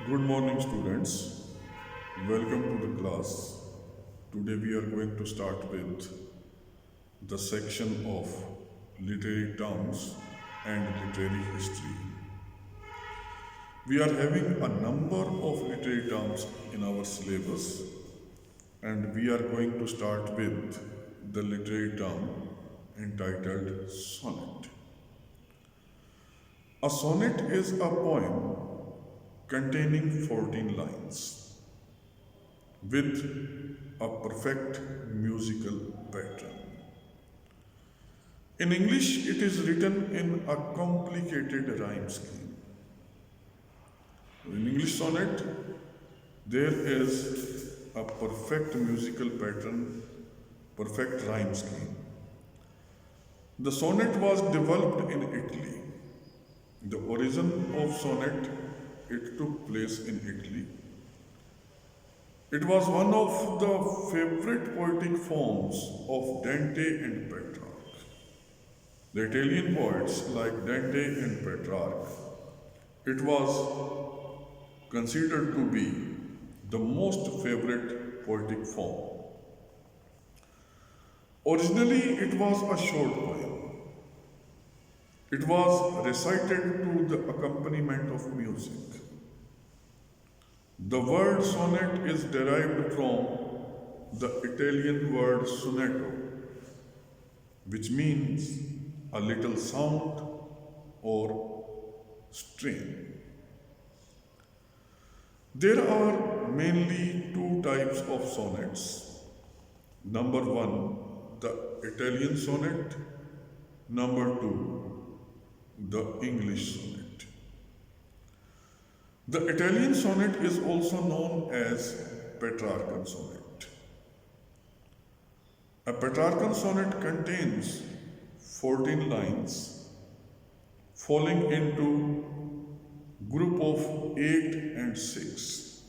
Good morning, students. Welcome to the class. Today we are going to start with the section of literary terms and literary history. We are having a number of literary terms in our syllabus, and we are going to start with the literary term entitled sonnet. A sonnet is a poem containing 14 lines with a perfect musical pattern. In English, it is written in a complicated rhyme scheme. In English sonnet, there is a perfect musical pattern, perfect rhyme scheme. The sonnet was developed in Italy. The origin of sonnet, it took place in Italy. It was one of the favorite poetic forms of Dante and Petrarch. The Italian poets like Dante and Petrarch, it was considered to be the most favorite poetic form. Originally, it was a short poem. It was recited to the accompaniment of music. The word sonnet is derived from the Italian word sonetto, which means a little sound or strain. There are mainly two types of sonnets. Number one, the Italian sonnet. Number two, the English sonnet. The Italian sonnet is also known as Petrarchan sonnet. A Petrarchan sonnet contains 14 lines falling into group of 8 and 6.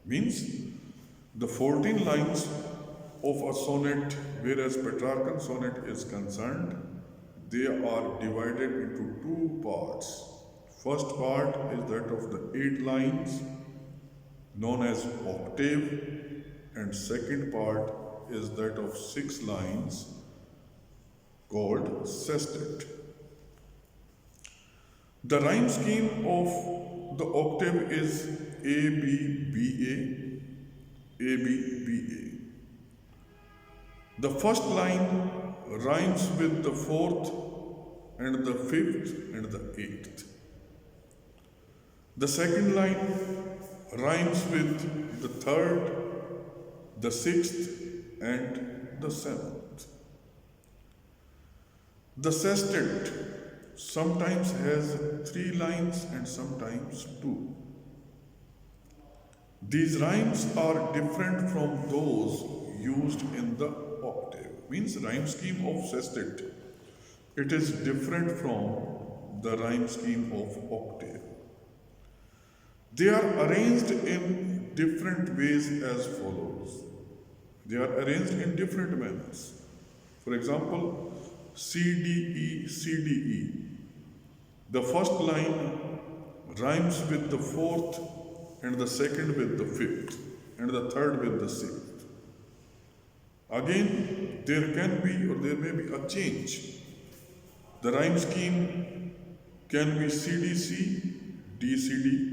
Means the 14 lines of a sonnet, whereas Petrarchan sonnet is concerned, they are divided into two parts. First part is that of the 8 lines known as octave, and second part is that of 6 lines called sestet. The rhyme scheme of the octave is A B B A, A B B A. The first line rhymes with the fourth and the fifth and the eighth. The second line rhymes with the third, the sixth, and the seventh. The sestet sometimes has 3 lines and sometimes 2. These rhymes are different from those used in the octave. Means rhyme scheme of sestet, it is different from the rhyme scheme of octave. They are arranged in different ways as follows. They are arranged in different manners. For example, CDE, CDE. The first line rhymes with the fourth, and the second with the fifth, and the third with the sixth. Again, there can be or there may be a change. The rhyme scheme can be CDC, DCD,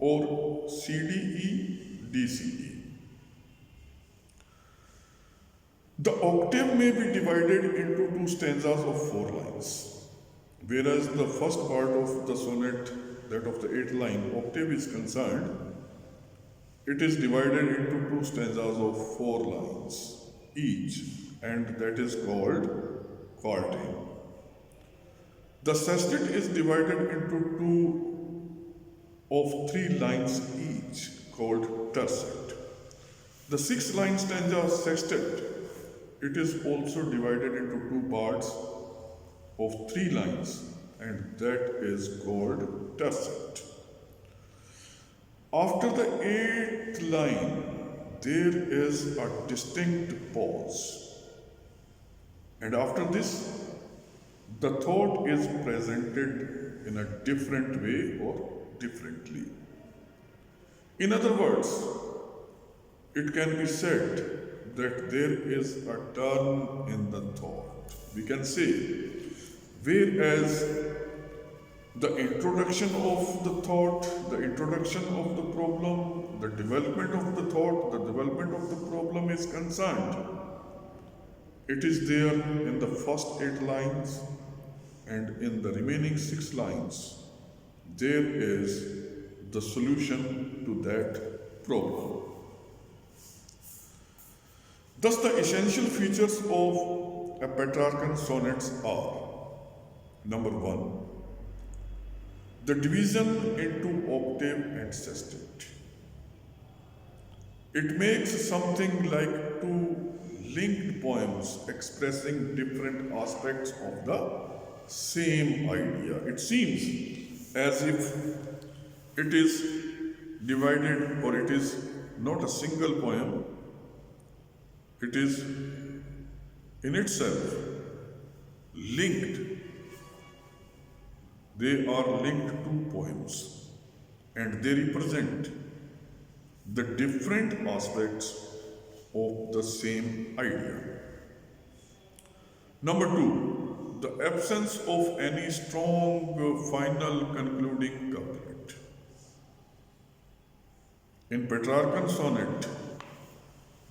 or CDE, DCE. The octave may be divided into 2 stanzas of 4 lines, whereas the first part of the sonnet, that of the 8th line octave is concerned, it is divided into 2 stanzas of 4 lines each, and that is called quartile. The sestet is divided into 2 of 3 lines each, called tercet. The 6-line stanza sextet, it is also divided into 2 parts of 3 lines, and that is called tercet. After the 8th line, there is a distinct pause, and after this, the thought is presented in a different way or differently. In other words, it can be said that there is a turn in the thought. We can say, whereas the introduction of the thought, the introduction of the problem, the development of the thought, the development of the problem is concerned, it is there in the first 8 lines, and in the remaining 6 lines, there is the solution to that problem. Thus, the essential features of a Petrarchan sonnets are: number 1, the division into octave and sestet. It makes something like 2 linked poems expressing different aspects of the same idea. It seems as if it is divided, or it is not a single poem, it is in itself linked. They are linked to poems, and they represent the different aspects of the same idea. Number 2, the absence of any strong final concluding couplet. In Petrarchan sonnet,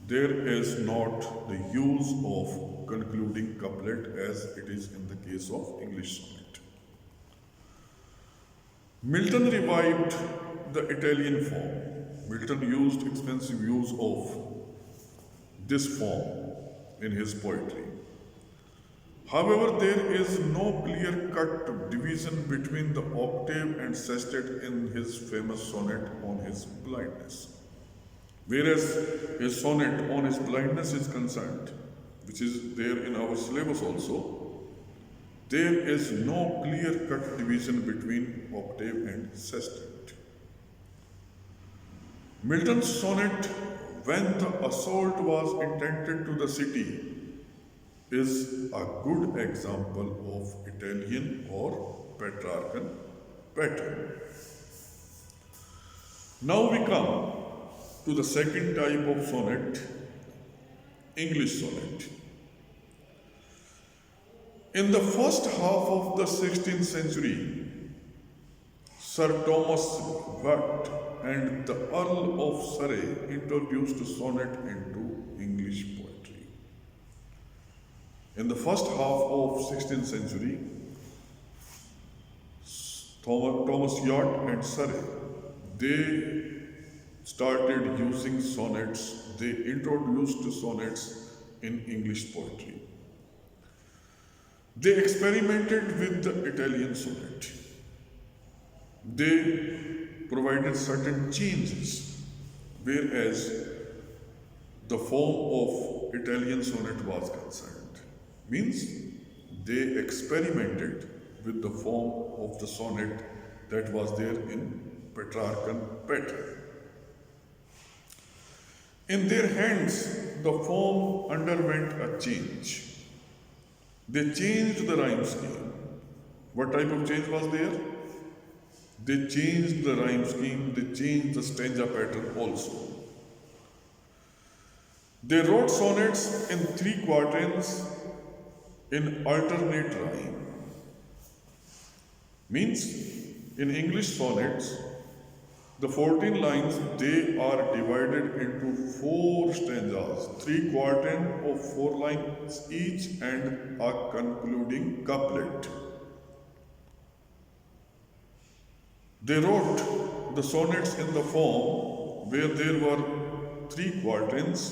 there is not the use of concluding couplet as it is in the case of English sonnet. Milton revived the Italian form. Milton used extensive use of this form in his poetry. However, there is no clear-cut division between the octave and sestet in his famous sonnet on his blindness. Whereas his sonnet on his blindness is concerned, which is there in our syllabus also, there is no clear-cut division between octave and sestet. Milton's sonnet, "When the assault was intended to the city," is a good example of Italian or Petrarchan pattern. Now we come to the second type of sonnet, English sonnet. In the first half of the 16th century, Sir Thomas Watt and the Earl of Surrey introduced sonnet into English poetry. In the first half of 16th century, Thomas Watt and Surrey, they started using sonnets. They introduced sonnets in English poetry. They experimented with the Italian sonnet. They provided certain changes, whereas the form of Italian sonnet was concerned. Means they experimented with the form of the sonnet that was there in Petrarchan pattern. In their hands, the form underwent a change. They changed the rhyme scheme. What type of change was there? They changed the rhyme scheme, they changed the stanza pattern also. They wrote sonnets in 3 quatrains in alternate rhyme. Means, in English sonnets, the 14 lines, they are divided into 4 stanzas, 3 quatrains of 4 lines each and a concluding couplet. They wrote the sonnets in the form where there were 3 quatrains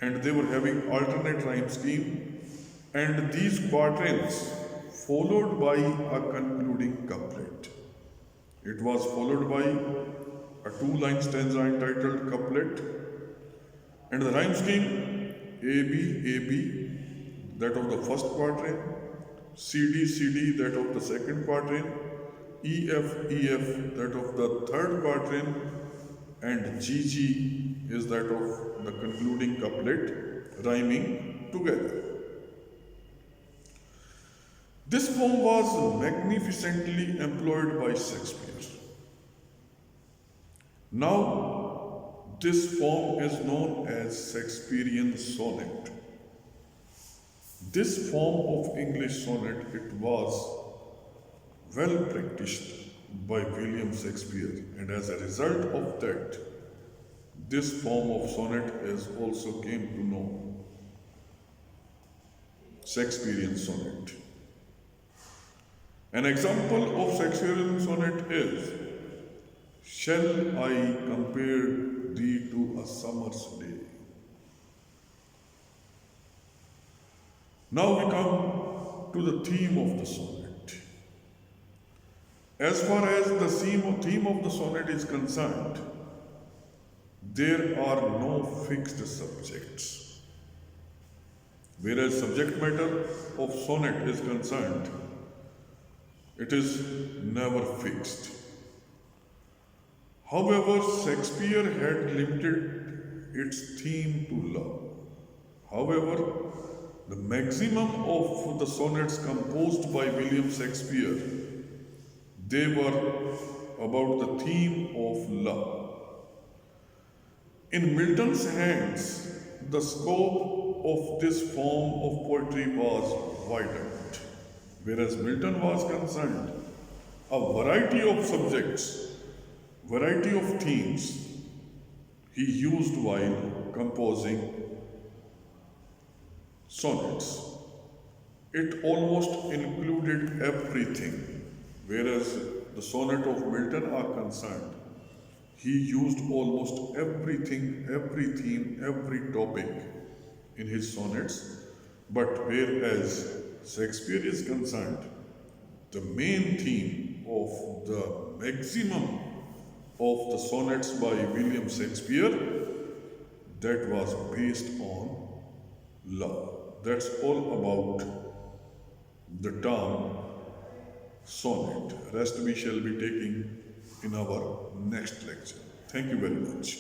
and they were having alternate rhyme scheme, and these quatrains followed by a concluding couplet. It was followed by a 2-line stanza entitled couplet, and the rhyme scheme AB, that of the first quatrain, CD, that of the second quatrain, EF, that of the third quatrain, and GG is that of the concluding couplet, rhyming together. This form was magnificently employed by Shakespeare. Now, this form is known as Shakespearean sonnet. This form of English sonnet, it was well practiced by William Shakespeare, and as a result of that, this form of sonnet is also came to know Shakespearean sonnet. An example of Shakespearean sonnet is, shall I compare thee to a summer's day? Now we come to the theme of the sonnet. As far as the theme of the sonnet is concerned, there are no fixed subjects. Whereas subject matter of sonnet is concerned, it is never fixed. However, Shakespeare had limited its theme to love. However, the maximum of the sonnets composed by William Shakespeare, they were about the theme of love. In Milton's hands, the scope of this form of poetry was widened. Whereas Milton was concerned, a variety of subjects, variety of themes he used while composing sonnets. It almost included everything, whereas the sonnet of Milton are concerned, he used almost everything, every theme, every topic in his sonnets. But whereas Shakespeare is concerned, the main theme of the maximum of the sonnets by William Shakespeare, that was based on love. That's all about the term sonnet. Rest we shall be taking in our next lecture. Thank you very much.